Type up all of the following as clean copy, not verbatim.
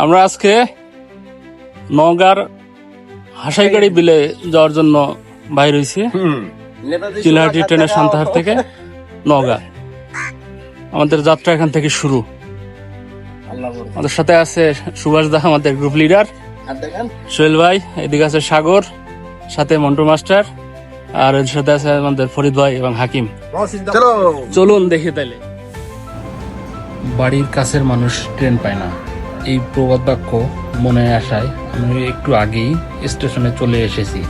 আমরা আজকে নওগাঁর হাসাইগাড়ি বিলে যাওয়ার জন্য বাইর হয়েছি। চিলাহাটি ট্রেনের সান্তাহার থেকে নওগাঁ। আমাদের যাত্রা এখান থেকে শুরু। আমাদের সাথে আছে সুভাষ দা, আমাদের গ্রুপ লিডার, সোহেল ভাই, এদিকে আছে সাগর, সাথে মন্টু মাস্টার, আর এর সাথে আছে আমাদের ফরিদ ভাই এবং হাকিম। চলুন দেখি তাইলে। বাড়ির কাছের মানুষ ট্রেন পায় না, এই প্রবাদ বাক্য মনে আসায় আমি একটু আগেই স্টেশনে চলে এসেছি।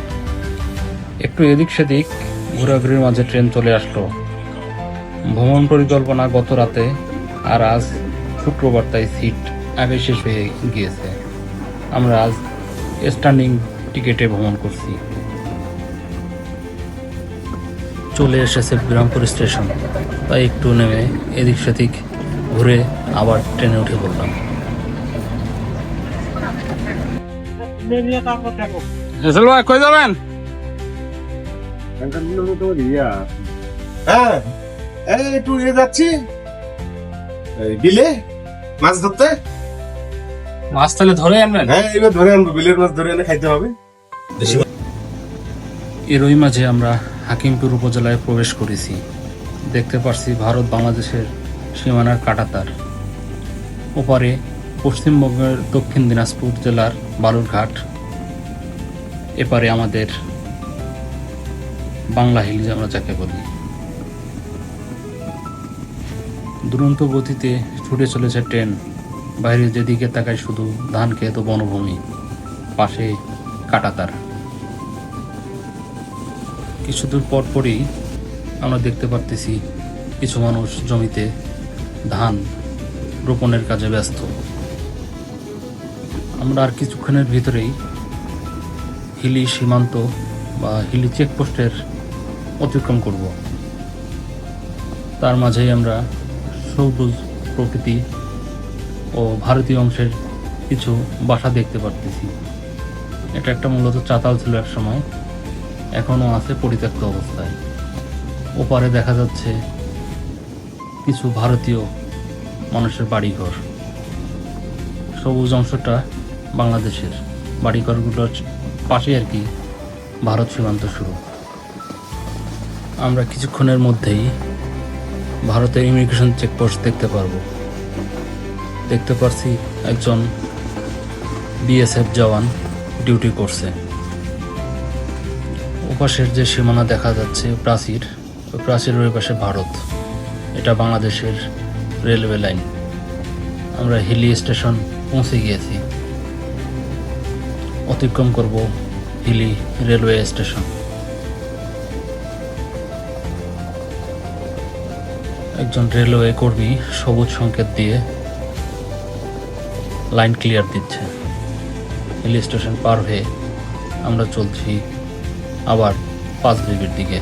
একটু এদিক সেদিক ঘোরাঘুরির মাঝে ট্রেন চলে আসলো। ভ্রমণ পরিকল্পনা গত রাতে, আর আজ শুক্রবার, তাই সিট আগে শেষ হয়ে গিয়েছে। আমরা আজ স্ট্যান্ডিং টিকেটে ভ্রমণ করছি। চলে এসেছে বিরামপুর স্টেশন, তাই একটু নেমে এদিক সেদিক ঘুরে আবার ট্রেনে উঠে পড়লাম। কই যাবেন? হ্যাঁ, একটু যাচ্ছি বিলে মাছ ধরতে। মাছ তাহলে ধরে আনবেন? হ্যাঁ, এবার ধরে আনবো, বিলের মাছ ধরে এনে খাইতে হবে। এরই মাঝে আমরা হাকিমপুর উপজেলায় প্রবেশ করেছি। দেখতে পাচ্ছি ভারত বাংলাদেশের সীমানার কাঁটাতার। ওপারে পশ্চিমবঙ্গের দক্ষিণ দিনাজপুর জেলার বালুরঘাট, এপারে আমাদের বাংলা হিল আমরা যাকে বলি। দুরন্ত গতিতে ছুটে চলেছে ট্রেন। বাইরে যেদিকে তাকায় শুধু ধান ক্ষেত, বনভূমি, পাশে কাঁটাতার। কিছু দূর পর পরই আমরা দেখতে পারতেছি কিছু মানুষ জমিতে ধান রোপণের কাজে ব্যস্ত। আমরা আর কিছুক্ষণের ভিতরেই হিলি সীমান্ত বা হিলি চেকপোস্টের অতিক্রম করব। তার মাঝেই আমরা সবুজ প্রকৃতি ও ভারতীয় অংশের কিছু বাসা দেখতে পারতেছি। এটা একটা মূলত চাতাল ছিল এক সময়, এখনও আছে পরিত্যক্ত অবস্থায়। ওপারে দেখা যাচ্ছে কিছু ভারতীয় মানুষের বাড়িঘর। সবুজ অংশটা বাংলাদেশের, বাড়িঘরগুলোর পাশে আর কি ভারত সীমান্ত শুরু। আমরা কিছুক্ষণের মধ্যেই ভারতের ইমিগ্রেশন চেকপোস্ট দেখতে পারবো। দেখতে পারছি একজন বিএসএফ জওয়ান ডিউটি করছে। ওপাশের যে সীমানা দেখা যাচ্ছে প্রাচীর, ওই প্রাচীরের ওই পাশে ভারত, এটা বাংলাদেশের রেলওয়ে লাইন। আমরা হিলি স্টেশন পৌঁছে গিয়েছি, অতিক্রম করব হিলি রেলওয়ে স্টেশন। একজন রেলওয়ে কর্মী সবুজ সংকেত দিয়ে লাইন ক্লিয়ার দিচ্ছে। হিলি স্টেশন পার হয়ে আমরা চলছি আবার 5 ব্রিগেড দিকে।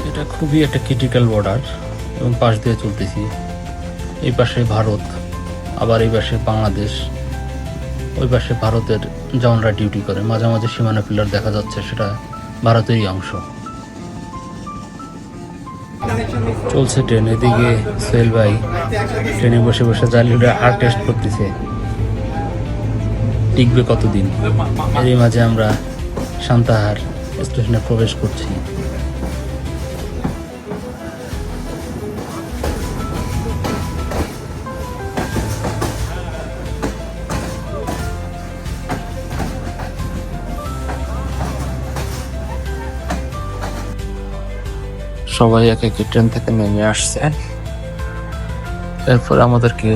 এটা খুবই একটা ক্রিটিক্যাল বর্ডার এবং পাশ দিয়ে চলতেছি। এই পাশে ভারত, আবার এই পাশে বাংলাদেশ, ওই পাশে ভারতের জওয়ানরা ডিউটি করে। মাঝে মাঝে সীমানা পিলার দেখা যাচ্ছে, সেটা ভারতেরই অংশ। চলছে ট্রেন। এদিকে সোহেল ভাই ট্রেনে বসে বসে জালিটা হার্ট টেস্ট করতেছে, টিকবে কতদিন। এরই মাঝে আমরা সান্তাহার স্টেশনে প্রবেশ করছি। সবাই এক এক ট্রেন থেকে নেমে আসছে। এরপরে আমাদেরকে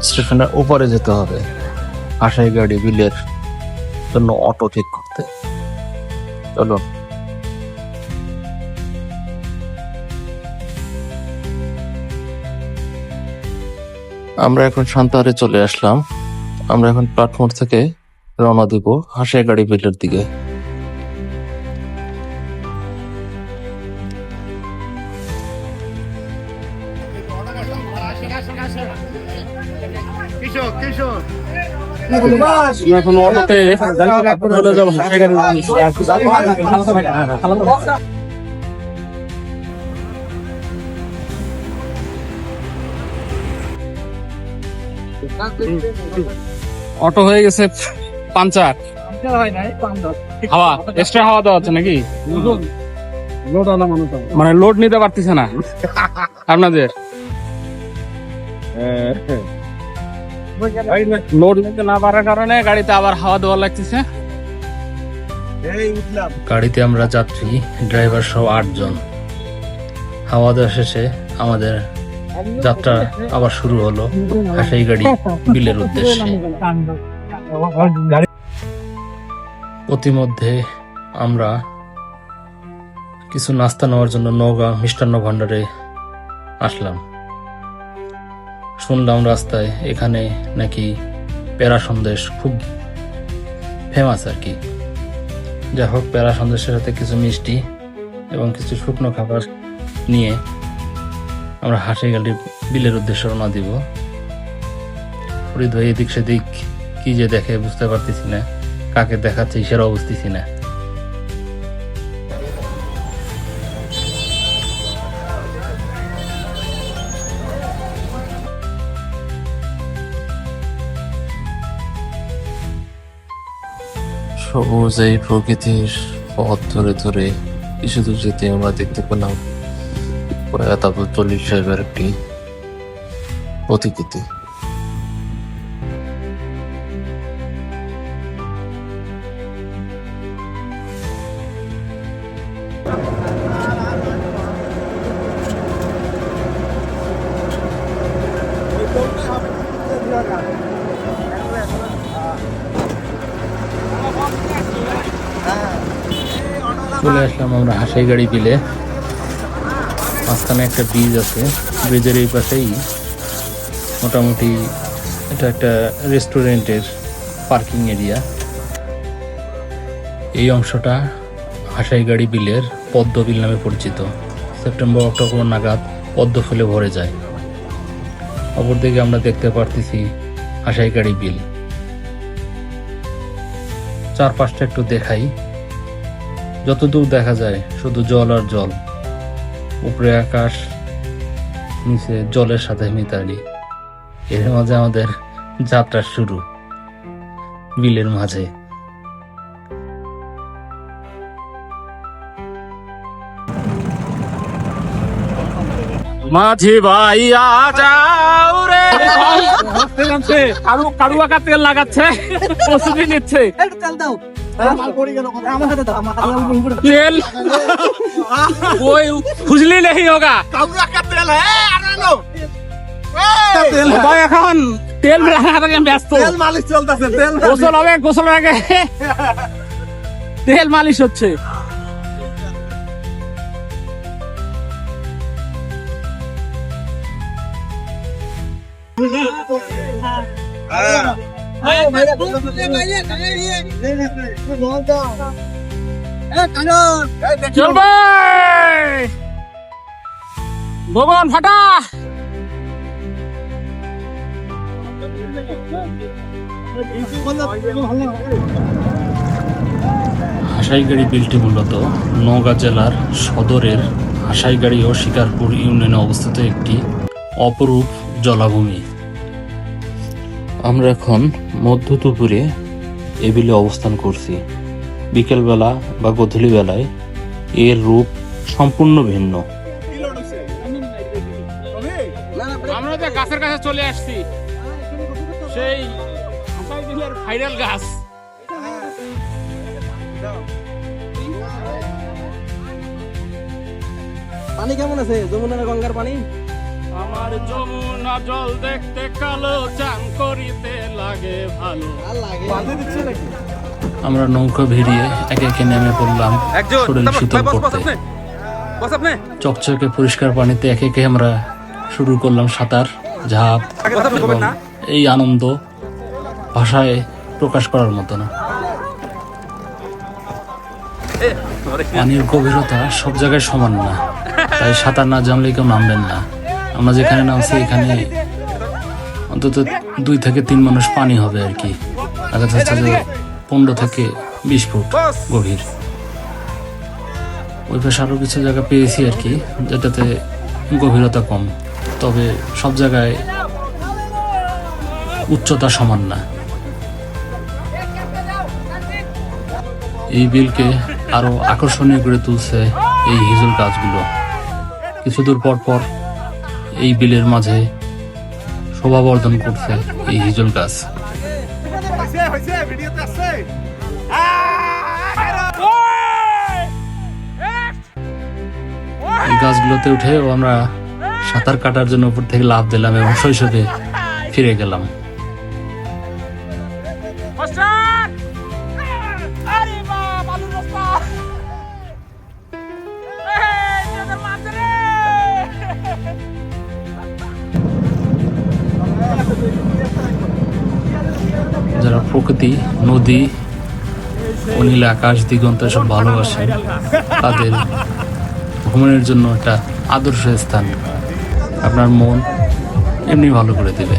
স্টেশনের উপরে যেতে হবে হাসাইগাড়ি বিলের জন্য অটো ঠিক করতে। চলো। আমরা এখন সান্তাহারে চলে আসলাম। আমরা এখন প্ল্যাটফর্ম থেকে রওনা দিব হাসাইগাড়ি বিলের দিকে। এখন অটোতে চলে যাবো হাসাইগাড়ি। অটো হয়ে গেছে পাঞ্চার। হাওয়া এক্সট্রা হাওয়া দেওয়া হচ্ছে নাকি? মানে লোড নিতে পারতেছে না আপনাদের? লোড নিতে না পারার কারণে গাড়িতে আবার হাওয়া দেওয়া লাগতেছে। গাড়িতে আমরা যাত্রী, ড্রাইভার সহ 8 জন। হাওয়া দেওয়া শেষে আমাদের যাত্রা আবার শুরু হলো হাসাইগাড়ি বিলের উদ্দেশ্যে। প্রতিমধ্যে আমরা কিছু নাস্তা নেওয়ার জন্য নওগাঁ মিষ্টান্ন ভান্ডারে আসলাম। শুনলাম রাস্তায় এখানে নাকি পেড়া সন্দেশ খুব ফেমাস আর কি। যাই হোক, পেড়া সন্দেশের সাথে কিছু মিষ্টি এবং কিছু শুকনো খাবার নিয়ে আমরা হাসাইগাড়ি বিলের উদ্দেশ্যে রওনা দিব। ফরিদ ভাই এদিক সেদিক কি যে দেখে বুঝতে পারতেছি না, কাকে দেখাচ্ছে সেটাও বুঝতেছি না। সবুজ এই প্রকৃতির পথ ধরে ধরে কিছু দূর যেতে আমরা দেখতে পেলাম প্রয়াত আবুল তলিব সাহেবের একটি প্রতিকৃতি। চলে আসলাম আমরা হাসাইগাড়ি বিলে। মাঝখানে একটা ব্রিজ আছে, ব্রিজের এই পাশেই মোটামুটি এটা একটা রেস্টুরেন্টের পার্কিং এরিয়া। এই অংশটা হাসাইগাড়ি বিলের পদ্ম বিল নামে পরিচিত। সেপ্টেম্বর অক্টোবর নাগাদ পদ্ম ফুলে ভরে যায়। অপরদিকে আমরা দেখতে পারতেছি হাসাইগাড়ি বিল। চারপাশটা একটু দেখাই। যতদূর দেখা যায় শুধু জল আর জল, উপরে আকাশ, নিচে জলের সাথে মিতালি। এর মাঝে আমাদের যাত্রা শুরু বিলের মাঝে। মাঝি ভাইয়া যাও রে, কারু আকার তেল লাগাচ্ছে, প্রস্তুতি নিচ্ছে। তেল कोई खुजली नहीं होगा। ভাই এখন তেল লাগাতে ব্যস্ত, তেল মালিশ চলতেছে। গোসল হবে, গোসল আগে তেল মালিশ হচ্ছে। চল ভাই, ভগবান ফাটা। হাসাইগাড়ি বিলটি মূলত নওগাঁ জেলার সদরের হাসাইগাড়ি ও শিকারপুর ইউনিয়নে অবস্থিত একটি অপরূপ জলাভূমি। আমরা এখন মধ্য দুপুরে এ বিলে অবস্থান করছি। বিকেলবেলা বা গধূলি বেলায় এর রূপ সম্পূর্ণ ভিন্ন। আমরা যে গাছের কাছে চলে আসছি, সেই ভাইরাল গাছ। পানি কেমন আছে? যমুনা গঙ্গার পানি? আমার যমুনা জল দেখতে কালো, চান করিতে লাগে ভালো। আমরা নৌকা ভিড়িয়ে একে একে নেমে পড়লাম শরীর শীতল করতে। চকচকে পরিষ্কার পানিতে একে একে আমরা শুরু করলাম সাঁতার, ঝাঁপ। এবং এই আনন্দ ভাষায় প্রকাশ করার মতো না। পানির গভীরতা সব জায়গায় সমান না, তাই সাঁতার না জানলে কেউ নামবেন না। আমরা যেখানে নামছি এখানে অন্তত 2 থেকে 3 মানুষ পানি হবে আর কি। দেখা যাচ্ছে যে 15 থেকে 20 ফুট গভীর। ওই পাশে আরো কিছু জায়গা পেয়েছি আর কি, যেটাতে গভীরতা কম। তবে সব জায়গায় উচ্চতা সমান না। এই বিলকে আরো আকর্ষণীয় করে তুলছে এই হিজল গাছগুলো। কিছুদূর পর পর এই বিলের মাঝে শোভাবর্ধন করছে এই হিজল গাছ। এই গাছগুলোতে উঠেও আমরা সাঁতার কাটার জন্য উপর থেকে লাফ দিলাম এবং শৈশবে ফিরে গেলাম। যারা প্রকৃতি, নদী, অনিল আকাশ, দিগন্ত এসব ভালোবাসেন তাদের ভ্রমণের জন্য একটা আদর্শ স্থান। আপনার মন এমনি ভালো করে দেবে।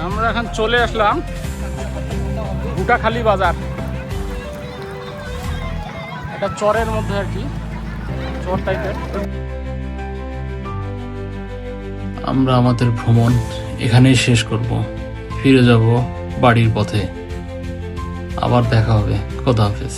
আমরা এখন চলে আসলাম ভুটাখালী বাজার। এটা চরের মধ্যে আর কি, চর টাইপের। আমরা আমাদের ভ্রমণ এখানেই শেষ করব, ফিরে যাব বাড়ির পথে। আবার দেখা হবে। খোদা হাফেজ।